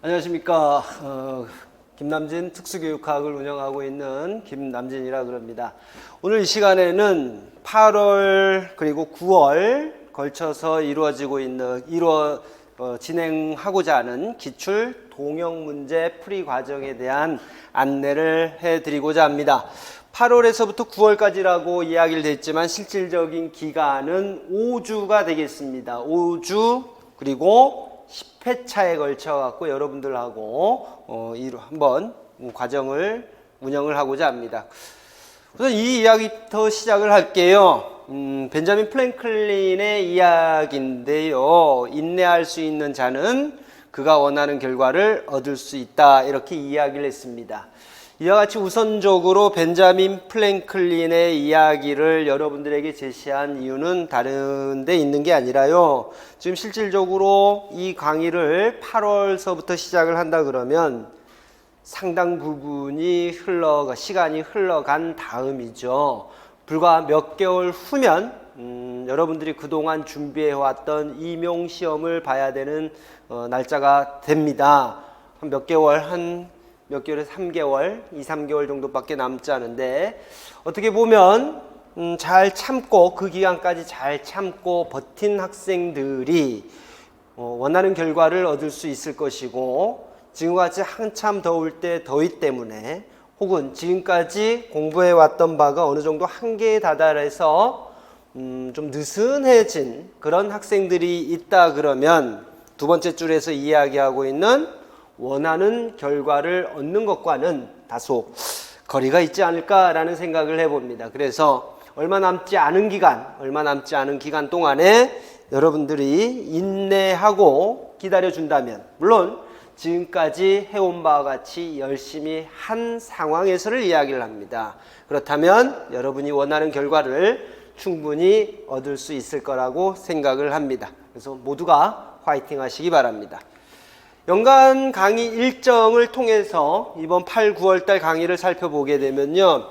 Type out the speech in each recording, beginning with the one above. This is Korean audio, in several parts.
안녕하십니까. 김남진 특수교육학을 운영하고 있는 김남진이라 그럽니다. 오늘 이 시간에는 8월 그리고 9월 걸쳐서 진행하고자 하는 기출 동형 문제 풀이 과정에 대한 안내를 해드리고자 합니다. 8월에서부터 9월까지라고 이야기를 했지만 실질적인 기간은 5주가 되겠습니다. 5주 그리고 10회차에 걸쳐 갖고 여러분들하고 한번 과정을 운영을 하고자 합니다. 우선 이 이야기부터 시작을 할게요. 벤자민 프랭클린의 이야기인데요. 인내할 수 있는 자는 그가 원하는 결과를 얻을 수 있다, 이렇게 이야기를 했습니다. 이와 같이 우선적으로 벤자민 프랭클린의 이야기를 여러분들에게 제시한 이유는 다른 데 있는 게 아니라요. 지금 실질적으로 이 강의를 8월서부터 시작을 한다 그러면 상당 부분이 시간이 흘러간 다음이죠. 불과 몇 개월 후면 여러분들이 그동안 준비해왔던 임용시험을 봐야 되는 날짜가 됩니다. 몇 개월에서 3개월, 2, 3개월 정도밖에 남지 않은데, 어떻게 보면 잘 참고, 그 기간까지 잘 참고 버틴 학생들이 원하는 결과를 얻을 수 있을 것이고, 지금과 같이 한참 더울 때 더위 때문에 혹은 지금까지 공부해왔던 바가 어느 정도 한계에 다달해서 좀 느슨해진 그런 학생들이 있다 그러면 두 번째 줄에서 이야기하고 있는 원하는 결과를 얻는 것과는 다소 거리가 있지 않을까라는 생각을 해봅니다. 그래서 얼마 남지 않은 기간 동안에 여러분들이 인내하고 기다려준다면, 물론 지금까지 해온 바와 같이 열심히 한 상황에서를 이야기를 합니다. 그렇다면 여러분이 원하는 결과를 충분히 얻을 수 있을 거라고 생각을 합니다. 그래서 모두가 화이팅 하시기 바랍니다. 연간 강의 일정을 통해서 이번 8, 9월달 강의를 살펴보게 되면요,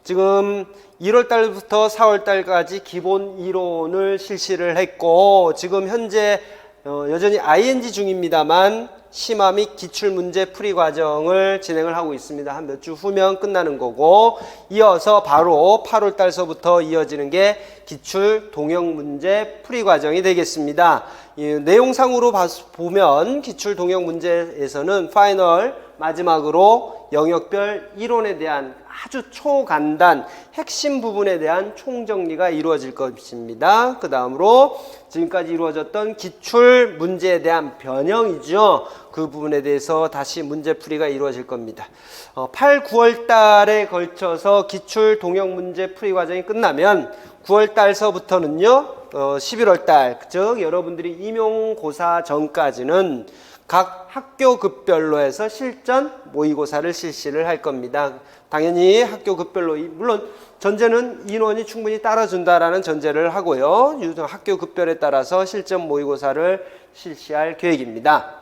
지금 1월달부터 4월달까지 기본 이론을 실시를 했고, 지금 현재 여전히 ING 중입니다만 심화 및 기출문제 풀이 과정을 진행을 하고 있습니다. 한 몇 주 후면 끝나는 거고, 이어서 바로 8월달서부터 이어지는 게 기출 동형 문제 풀이 과정이 되겠습니다. 내용상으로 보면 기출 동형 문제에서는 파이널 마지막으로 영역별 이론에 대한 아주 초간단 핵심 부분에 대한 총정리가 이루어질 것입니다. 그 다음으로 지금까지 이루어졌던 기출 문제에 대한 변형이죠. 그 부분에 대해서 다시 문제풀이가 이루어질 겁니다. 8, 9월 달에 걸쳐서 기출 동형 문제 풀이 과정이 끝나면 9월 달서부터는요, 11월 달, 즉 여러분들이 임용고사 전까지는 각 학교급별로 해서 실전 모의고사를 실시를 할 겁니다. 당연히 학교급별로, 물론 전제는 인원이 충분히 따라준다라는 전제를 하고요, 학교급별에 따라서 실전 모의고사를 실시할 계획입니다.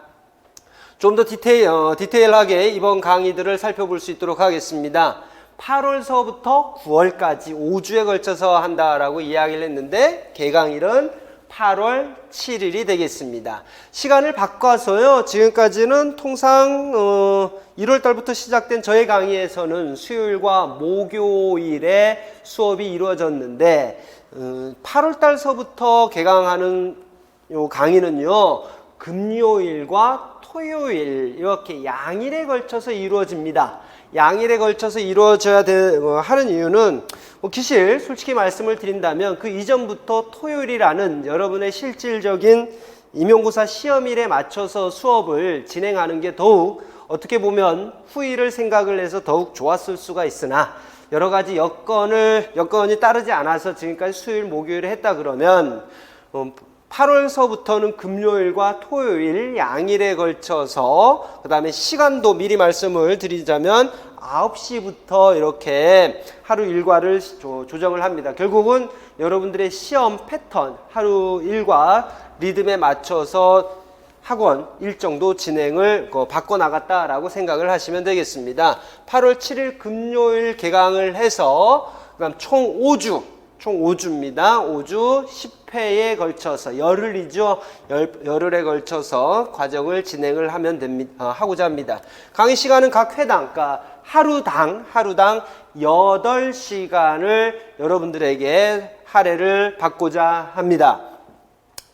좀 더 디테일하게 이번 강의들을 살펴볼 수 있도록 하겠습니다. 8월서부터 9월까지 5주에 걸쳐서 한다라고 이야기를 했는데, 개강일은 8월 7일이 되겠습니다. 시간을 바꿔서요, 지금까지는 통상 1월달부터 시작된 저의 강의에서는 수요일과 목요일에 수업이 이루어졌는데, 8월달서부터 개강하는 요 강의는요, 금요일과 토요일 이렇게 양일에 걸쳐서 이루어집니다. 양일에 걸쳐서 이루어져야 하는 이유는, 기실 솔직히 말씀을 드린다면 그 이전부터 토요일이라는 여러분의 실질적인 임용고사 시험일에 맞춰서 수업을 진행하는 게 더욱 어떻게 보면 후일을 생각을 해서 더욱 좋았을 수가 있으나, 여러 가지 여건이 따르지 않아서 지금까지 수요일 목요일에 했다 그러면 8월서부터는 금요일과 토요일 양일에 걸쳐서, 그 다음에 시간도 미리 말씀을 드리자면 9시부터 이렇게 하루 일과를 조정을 합니다. 결국은 여러분들의 시험 패턴, 하루 일과 리듬에 맞춰서 학원 일정도 진행을 바꿔나갔다라고 생각을 하시면 되겠습니다. 8월 7일 금요일 개강을 해서 그다음 총 5주 총 5주입니다. 5주 10회에 걸쳐서 열흘이죠. 열흘에 걸쳐서 과정을 진행을 하면 됩니다. 하고자 합니다. 강의 시간은 각 회당, 그러니까 하루당 8시간을 여러분들에게 할애를 받고자 합니다.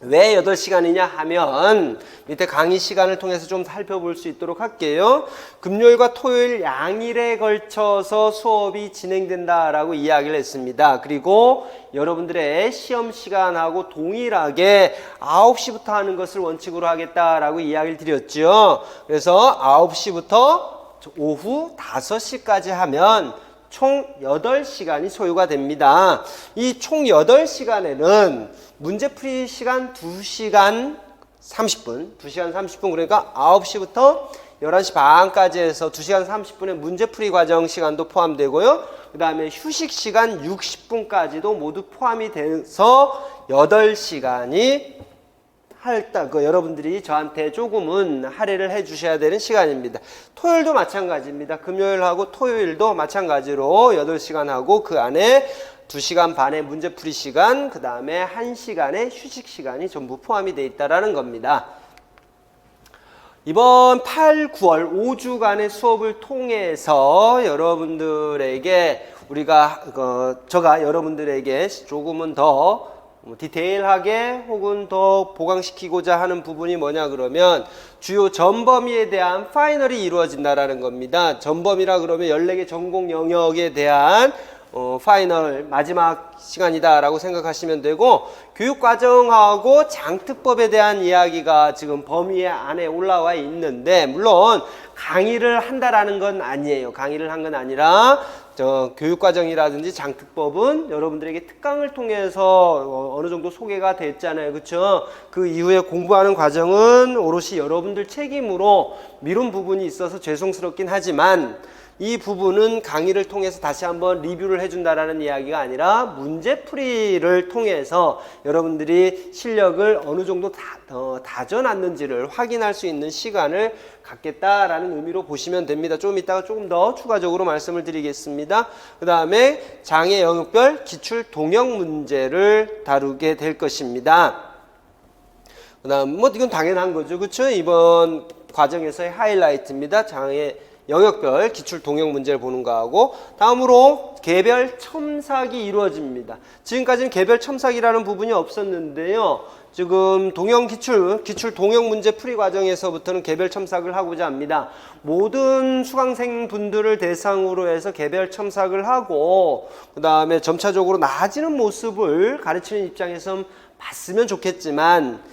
왜 8시간이냐 하면 밑에 강의 시간을 통해서 좀 살펴볼 수 있도록 할게요. 금요일과 토요일 양일에 걸쳐서 수업이 진행된다라고 이야기를 했습니다. 그리고 여러분들의 시험 시간하고 동일하게 9시부터 하는 것을 원칙으로 하겠다라고 이야기를 드렸죠. 그래서 9시부터 오후 5시까지 하면 총 8시간이 소요가 됩니다. 이 총 8시간에는 문제풀이 시간 2시간 30분, 그러니까 9시부터 11시 반까지 해서 2시간 30분의 문제풀이 과정 시간도 포함되고요. 그 다음에 휴식 시간 60분까지도 모두 포함이 돼서 8시간이 여러분들이 저한테 조금은 할애를 해 주셔야 되는 시간입니다. 토요일도 마찬가지입니다. 금요일하고 토요일도 마찬가지로 8시간 하고 그 안에 2시간 반의 문제풀이 시간, 그 다음에 1시간의 휴식 시간이 전부 포함이 되어 있다는 겁니다. 이번 8, 9월 5주간의 수업을 통해서 여러분들에게 제가 여러분들에게 조금은 더 디테일하게 혹은 더 보강시키고자 하는 부분이 뭐냐 그러면 주요 전범위에 대한 파이널이 이루어진다라는 겁니다. 전범위라 그러면 14개 전공 영역에 대한 파이널 마지막 시간이다라고 생각하시면 되고, 교육과정하고 장특법에 대한 이야기가 지금 범위 안에 올라와 있는데, 물론 강의를 한다라는 건 아니에요. 강의를 한 건 아니라 교육과정이라든지 장특법은 여러분들에게 특강을 통해서 어느 정도 소개가 됐잖아요. 그렇죠? 그 이후에 공부하는 과정은 오롯이 여러분들 책임으로 미룬 부분이 있어서 죄송스럽긴 하지만, 이 부분은 강의를 통해서 다시 한번 리뷰를 해준다라는 이야기가 아니라 문제풀이를 통해서 여러분들이 실력을 어느 정도 다져놨는지를 확인할 수 있는 시간을 갖겠다라는 의미로 보시면 됩니다. 좀 이따가 조금 더 추가적으로 말씀을 드리겠습니다. 그 다음에 장애 영역별 기출 동형 문제를 다루게 될 것입니다. 그 다음 이건 당연한 거죠. 그렇죠? 이번 과정에서의 하이라이트입니다. 장애 영역별 기출 동형 문제를 보는 거하고, 다음으로 개별 첨삭이 이루어집니다. 지금까지는 개별 첨삭이라는 부분이 없었는데요. 지금 기출 동형 문제 풀이 과정에서부터는 개별 첨삭을 하고자 합니다. 모든 수강생 분들을 대상으로 해서 개별 첨삭을 하고, 그 다음에 점차적으로 나아지는 모습을 가르치는 입장에서 봤으면 좋겠지만,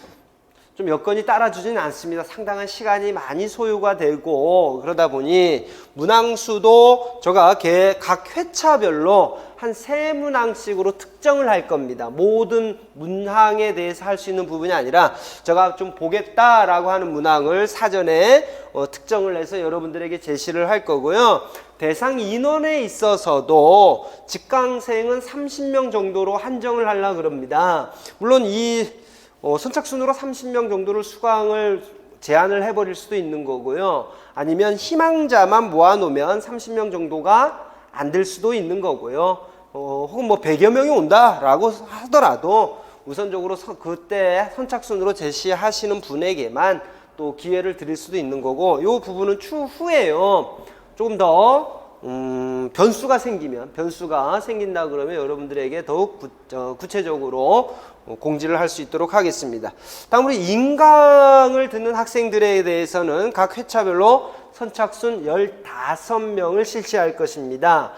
좀 여건이 따라주지는 않습니다. 상당한 시간이 많이 소요가 되고, 그러다 보니 문항수도 제가 각 회차별로 한 3문항씩으로 특정을 할 겁니다. 모든 문항에 대해서 할 수 있는 부분이 아니라 제가 좀 보겠다라고 하는 문항을 사전에 특정을 해서 여러분들에게 제시를 할 거고요. 대상 인원에 있어서도 직강생은 30명 정도로 한정을 하려고 그럽니다. 물론 선착순으로 30명 정도를 수강을 제한을 해버릴 수도 있는 거고요. 아니면 희망자만 모아놓으면 30명 정도가 안 될 수도 있는 거고요. 혹은 100여 명이 온다라고 하더라도 우선적으로 그때 선착순으로 제시하시는 분에게만 또 기회를 드릴 수도 있는 거고, 이 부분은 추후에요. 조금 더 변수가 생긴다 그러면 여러분들에게 더욱 구체적으로 공지를 할 수 있도록 하겠습니다. 다음으로 인강을 듣는 학생들에 대해서는 각 회차별로 선착순 15명을 실시할 것입니다.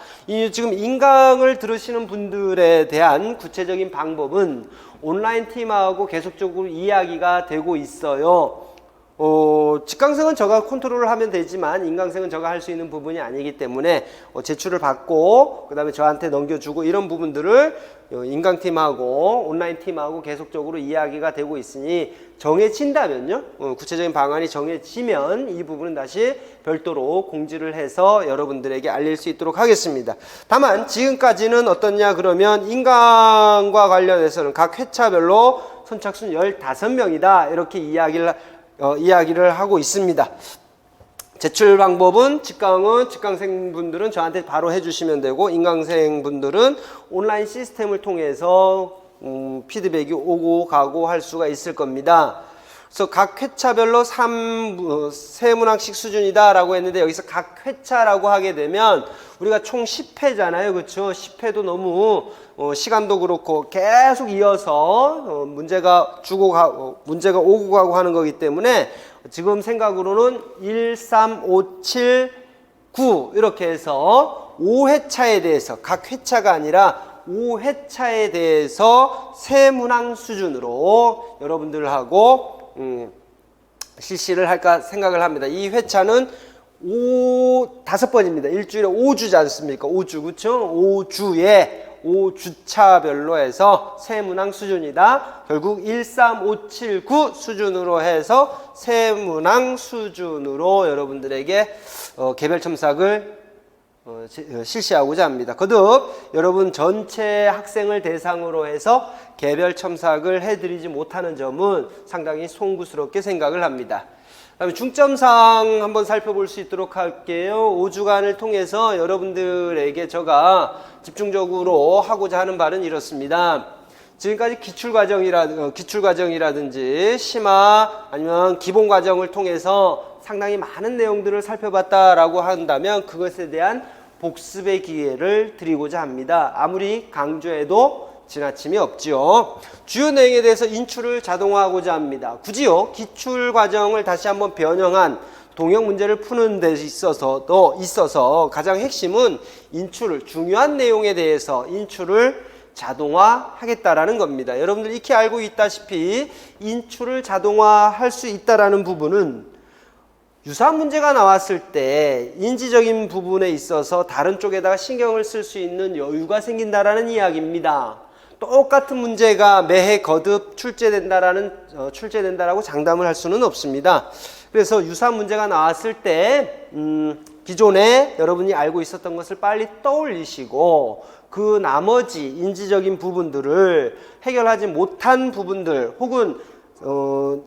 지금 인강을 들으시는 분들에 대한 구체적인 방법은 온라인 팀하고 계속적으로 이야기가 되고 있어요. 직강생은 제가 컨트롤을 하면 되지만 인강생은 제가 할 수 있는 부분이 아니기 때문에 제출을 받고 그 다음에 저한테 넘겨주고 이런 부분들을 인강팀하고 온라인팀하고 계속적으로 이야기가 되고 있으니, 정해진다면요, 구체적인 방안이 정해지면 이 부분은 다시 별도로 공지를 해서 여러분들에게 알릴 수 있도록 하겠습니다. 다만 지금까지는 어떻냐 그러면 인강과 관련해서는 각 회차별로 선착순 15명이다 이렇게 이야기를 하고 있습니다. 제출 방법은 직강생분들은 저한테 바로 해주시면 되고, 인강생분들은 온라인 시스템을 통해서 피드백이 오고 가고 할 수가 있을 겁니다. 그래서 각 회차별로 3문항씩 수준이다 라고 했는데, 여기서 각 회차라고 하게 되면 우리가 총 10회잖아요. 그렇죠? 10회도 너무 시간도 그렇고 계속 이어서 문제가 문제가 오고 가고 하는 거기 때문에, 지금 생각으로는 1, 3, 5, 7, 9 이렇게 해서 5회차에 대해서, 각 회차가 아니라 5회차에 대해서 3문항 수준으로 여러분들하고 실시를 할까 생각을 합니다. 이 회차는 5번입니다. 일주일에 5주지 않습니까? 5주, 그렇죠? 5주차별로 해서 3문항 수준이다. 결국 1, 3, 5, 7, 9 수준으로 해서 3문항 수준으로 여러분들에게 개별 첨삭을 실시하고자 합니다. 거듭 여러분 전체 학생을 대상으로 해서 개별 첨삭을 해드리지 못하는 점은 상당히 송구스럽게 생각을 합니다. 그다음에 중점사항 한번 살펴볼 수 있도록 할게요. 5주간을 통해서 여러분들에게 제가 집중적으로 하고자 하는 바는 이렇습니다. 지금까지 기출과정이라든지 심화 아니면 기본과정을 통해서 상당히 많은 내용들을 살펴봤다라고 한다면, 그것에 대한 복습의 기회를 드리고자 합니다. 아무리 강조해도 지나침이 없지요. 주요 내용에 대해서 인출을 자동화하고자 합니다. 굳이요, 기출 과정을 다시 한번 변형한 동형 문제를 푸는 데 있어서 가장 핵심은 중요한 내용에 대해서 인출을 자동화하겠다라는 겁니다. 여러분들 익히 알고 있다시피 인출을 자동화할 수 있다라는 부분은 유사한 문제가 나왔을 때 인지적인 부분에 있어서 다른 쪽에다가 신경을 쓸 수 있는 여유가 생긴다라는 이야기입니다. 똑같은 문제가 매해 거듭 출제된다라고 장담을 할 수는 없습니다. 그래서 유사한 문제가 나왔을 때 기존에 여러분이 알고 있었던 것을 빨리 떠올리시고, 그 나머지 인지적인 부분들을 해결하지 못한 부분들, 혹은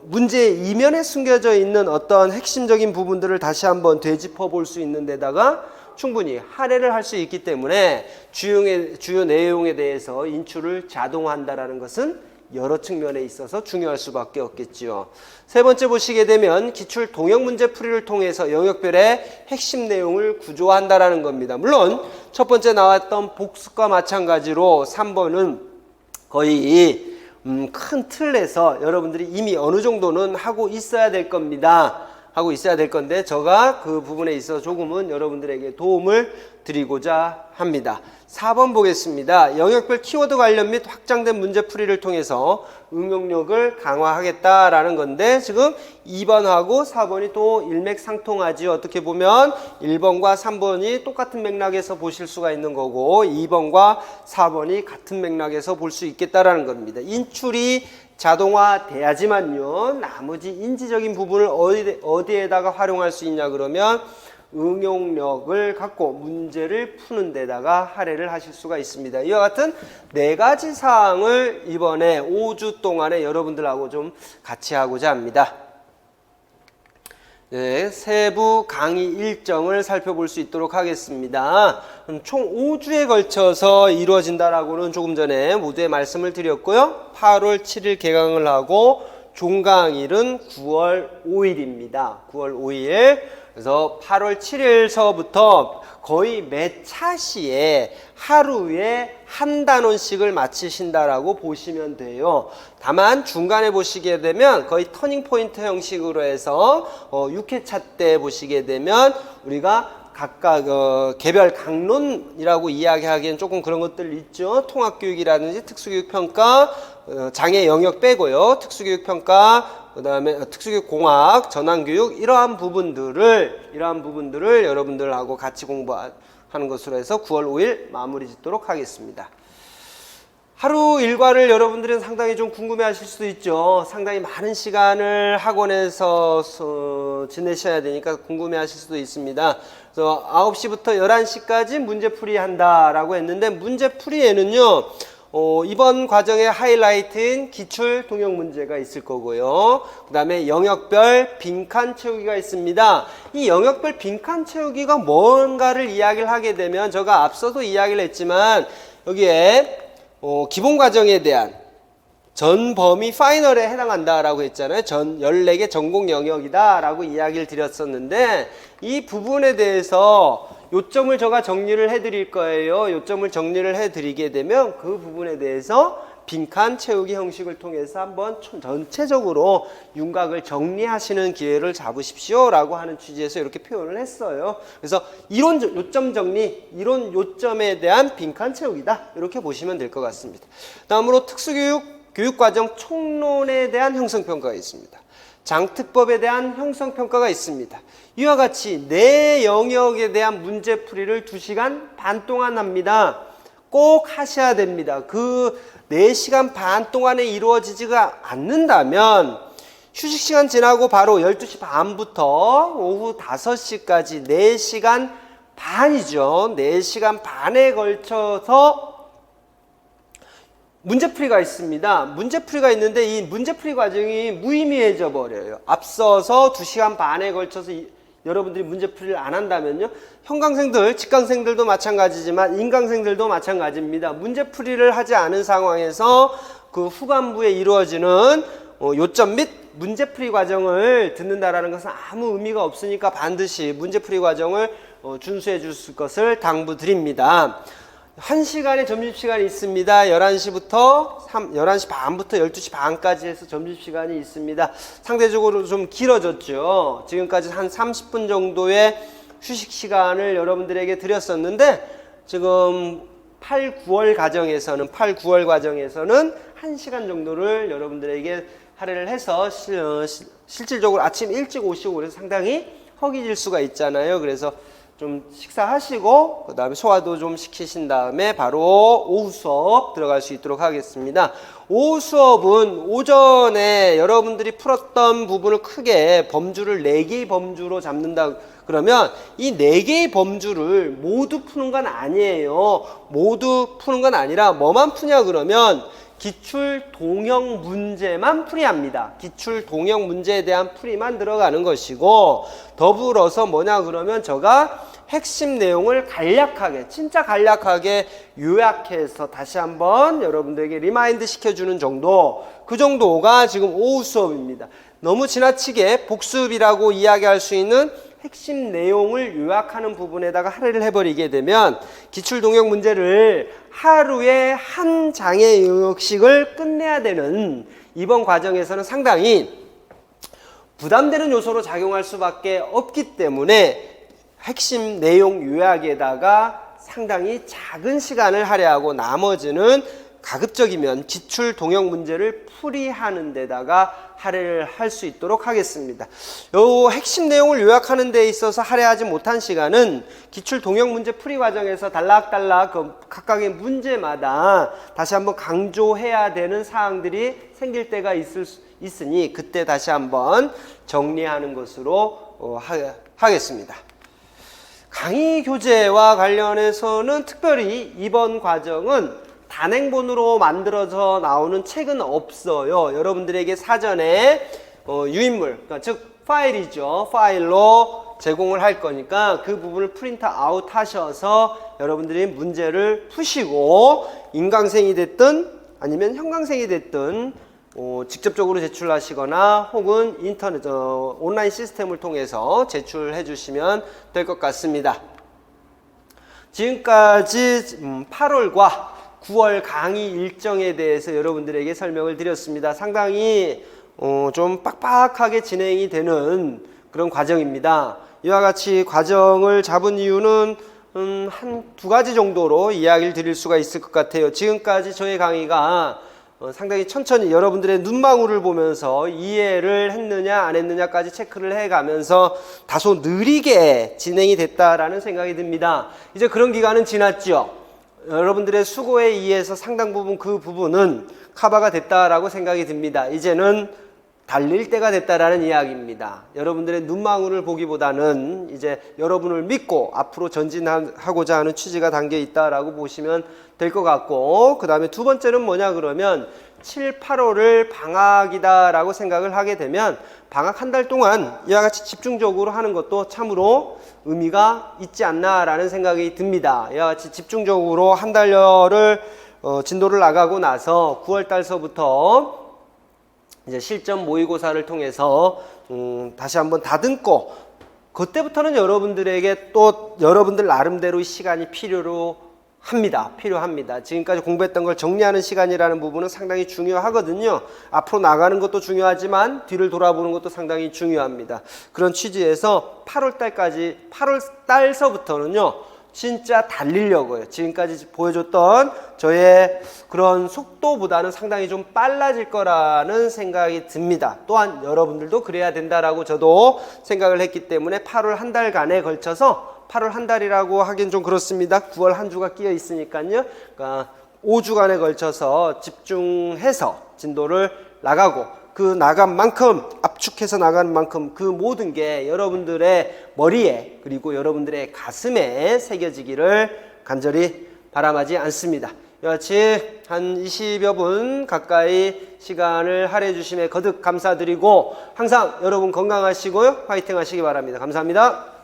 문제의 이면에 숨겨져 있는 어떤 핵심적인 부분들을 다시 한번 되짚어 볼 수 있는 데다가 충분히 할애를 할 수 있기 때문에 주요 내용에 대해서 인출을 자동화한다라는 것은 여러 측면에 있어서 중요할 수밖에 없겠지요. 세 번째 보시게 되면 기출 동형 문제 풀이를 통해서 영역별의 핵심 내용을 구조화한다라는 겁니다. 물론 첫 번째 나왔던 복습과 마찬가지로 3번은 거의 큰 틀에서 여러분들이 이미 어느 정도는 하고 있어야 될 겁니다. 하고 있어야 될 건데, 제가 그 부분에 있어서 조금은 여러분들에게 도움을 드리고자 합니다. 4번 보겠습니다. 영역별 키워드 관련 및 확장된 문제풀이를 통해서 응용력을 강화하겠다라는 건데, 지금 2번하고 4번이 또 일맥상통하지요. 어떻게 보면 1번과 3번이 똑같은 맥락에서 보실 수가 있는 거고, 2번과 4번이 같은 맥락에서 볼 수 있겠다라는 겁니다. 인출이 자동화돼야지만요, 나머지 인지적인 부분을 어디에다가 활용할 수 있냐 그러면 응용력을 갖고 문제를 푸는 데다가 할애를 하실 수가 있습니다. 이와 같은 4가지 사항을 이번에 5주 동안에 여러분들하고 좀 같이 하고자 합니다. 네, 세부 강의 일정을 살펴볼 수 있도록 하겠습니다. 총 5주에 걸쳐서 이루어진다라고는 조금 전에 모두에 말씀을 드렸고요. 8월 7일 개강을 하고 종강일은 9월 5일입니다. 9월 5일. 그래서 8월 7일서부터 거의 매 차시에 하루에 한 단원씩을 마치신다라고 보시면 돼요. 다만 중간에 보시게 되면 거의 터닝 포인트 형식으로 해서 6회차 때 보시게 되면 우리가 각각 개별 강론이라고 이야기하기엔 조금 그런 것들 있죠. 통합교육이라든지 특수교육평가, 장애 영역 빼고요. 특수교육평가, 그 다음에 특수교육공학, 전환교육, 이러한 부분들을 여러분들하고 같이 공부하는 것으로 해서 9월 5일 마무리 짓도록 하겠습니다. 하루 일과를 여러분들은 상당히 좀 궁금해 하실 수도 있죠. 상당히 많은 시간을 학원에서 지내셔야 되니까 궁금해 하실 수도 있습니다. 그래서 9시부터 11시까지 문제풀이 한다라고 했는데, 문제풀이에는요, 이번 과정의 하이라이트인 기출 동형 문제가 있을 거고요. 그 다음에 영역별 빈칸 채우기가 있습니다. 이 영역별 빈칸 채우기가 뭔가를 이야기를 하게 되면 제가 앞서도 이야기를 했지만 여기에 기본 과정에 대한 전 범위 파이널에 해당한다라고 했잖아요. 14개 전공 영역이다라고 이야기를 드렸었는데 이 부분에 대해서 요점을 제가 정리를 해드릴 거예요. 요점을 정리를 해드리게 되면 그 부분에 대해서 빈칸 채우기 형식을 통해서 한번 전체적으로 윤곽을 정리하시는 기회를 잡으십시오 라고 하는 취지에서 이렇게 표현을 했어요. 그래서 이론 요점 정리, 이론 요점에 대한 빈칸 채우기다 이렇게 보시면 될 것 같습니다. 다음으로 특수교육 교육과정 총론에 대한 형성평가가 있습니다. 장특법에 대한 형성평가가 있습니다. 이와 같이 네 영역에 대한 문제풀이를 2시간 반 동안 합니다. 꼭 하셔야 됩니다. 그 4시간 반 동안에 이루어지지가 않는다면 휴식시간 지나고 바로 12시 반부터 오후 5시까지 4시간 반이죠. 4시간 반에 걸쳐서 문제풀이가 있습니다. 문제풀이가 있는데 이 문제풀이 과정이 무의미해져 버려요. 앞서서 2시간 반에 걸쳐서 여러분들이 문제풀이를 안 한다면요. 현강생들, 직강생들도 마찬가지지만 인강생들도 마찬가지입니다. 문제풀이를 하지 않은 상황에서 그 후반부에 이루어지는 요점 및 문제풀이 과정을 듣는다라는 것은 아무 의미가 없으니까 반드시 문제풀이 과정을 준수해 줄 것을 당부드립니다. 1시간의 점심시간이 있습니다. 11시 반부터 12시 반까지 해서 점심시간이 있습니다. 상대적으로 좀 길어졌죠. 지금까지 한 30분 정도의 휴식시간을 여러분들에게 드렸었는데 지금 8, 9월 과정에서는 1시간 정도를 여러분들에게 할애를 해서 실질적으로 아침 일찍 오시고 그래서 상당히 허기질 수가 있잖아요. 그래서 좀 식사하시고 그 다음에 소화도 좀 시키신 다음에 바로 오후 수업 들어갈 수 있도록 하겠습니다. 오후 수업은 오전에 여러분들이 풀었던 부분을 크게 범주를 4개의 범주로 잡는다 그러면 이 4개의 범주를 모두 푸는 건 아니에요. 모두 푸는 건 아니라 뭐만 푸냐 그러면 기출 동형 문제만 풀이합니다. 기출 동형 문제에 대한 풀이만 들어가는 것이고 더불어서 뭐냐 그러면 제가 핵심 내용을 간략하게 진짜 간략하게 요약해서 다시 한번 여러분들에게 리마인드 시켜주는 정도 그 정도가 지금 오후 수업입니다. 너무 지나치게 복습이라고 이야기할 수 있는 핵심 내용을 요약하는 부분에다가 할애를 해버리게 되면 기출동형 문제를 하루에 한 장의 영역씩을 끝내야 되는 이번 과정에서는 상당히 부담되는 요소로 작용할 수밖에 없기 때문에 핵심 내용 요약에다가 상당히 작은 시간을 할애하고 나머지는 가급적이면 기출 동형 문제를 풀이하는 데다가 할애를 할 수 있도록 하겠습니다. 요 핵심 내용을 요약하는 데 있어서 할애하지 못한 시간은 기출 동형 문제 풀이 과정에서 단락단락 각각의 문제마다 다시 한번 강조해야 되는 사항들이 생길 때가 있으니 그때 다시 한번 정리하는 것으로 하겠습니다. 강의 교재와 관련해서는 특별히 이번 과정은 단행본으로 만들어져 나오는 책은 없어요. 여러분들에게 사전에 유인물, 그러니까 즉 파일이죠. 파일로 제공을 할 거니까 그 부분을 프린트 아웃 하셔서 여러분들이 문제를 푸시고 인강생이 됐든 아니면 현강생이 됐든 직접적으로 제출하시거나 혹은 인터넷 온라인 시스템을 통해서 제출해 주시면 될 것 같습니다. 지금까지 8월과 9월 강의 일정에 대해서 여러분들에게 설명을 드렸습니다. 상당히 좀 빡빡하게 진행이 되는 그런 과정입니다. 이와 같이 과정을 잡은 이유는 한 2가지 정도로 이야기를 드릴 수가 있을 것 같아요. 지금까지 저의 강의가 상당히 천천히 여러분들의 눈망울을 보면서 이해를 했느냐 안 했느냐까지 체크를 해가면서 다소 느리게 진행이 됐다라는 생각이 듭니다. 이제 그런 기간은 지났죠. 여러분들의 수고에 의해서 상당 부분 그 부분은 커버가 됐다라고 생각이 듭니다. 이제는 달릴 때가 됐다라는 이야기입니다. 여러분들의 눈망울을 보기보다는 이제 여러분을 믿고 앞으로 전진하고자 하는 취지가 담겨 있다라고 보시면 될 것 같고, 그 다음에 두 번째는 뭐냐 그러면 7, 8월을 방학이다라고 생각을 하게 되면 방학 한 달 동안 이와 같이 집중적으로 하는 것도 참으로 의미가 있지 않나라는 생각이 듭니다. 이와 같이 집중적으로 한 달여를 진도를 나가고 나서 9월 달서부터 이제 실전 모의고사를 통해서 다시 한번 다듬고, 그때부터는 여러분들에게 또 여러분들 나름대로의 시간이 필요합니다. 지금까지 공부했던 걸 정리하는 시간이라는 부분은 상당히 중요하거든요. 앞으로 나가는 것도 중요하지만 뒤를 돌아보는 것도 상당히 중요합니다. 그런 취지에서 8월 달서부터는요, 진짜 달리려고요. 지금까지 보여줬던 저의 그런 속도보다는 상당히 좀 빨라질 거라는 생각이 듭니다. 또한 여러분들도 그래야 된다라고 저도 생각을 했기 때문에 8월 한 달간에 걸쳐서, 8월 한 달이라고 하긴 좀 그렇습니다. 9월 한 주가 끼어 있으니까요. 그러니까 5주간에 걸쳐서 집중해서 진도를 나가고, 그 나간 만큼, 압축해서 나가는 만큼 그 모든 게 여러분들의 머리에 그리고 여러분들의 가슴에 새겨지기를 간절히 바람하지 않습니다. 이같이 한 20여 분 가까이 시간을 할애해 주심에 거듭 감사드리고, 항상 여러분 건강하시고요, 화이팅 하시기 바랍니다. 감사합니다.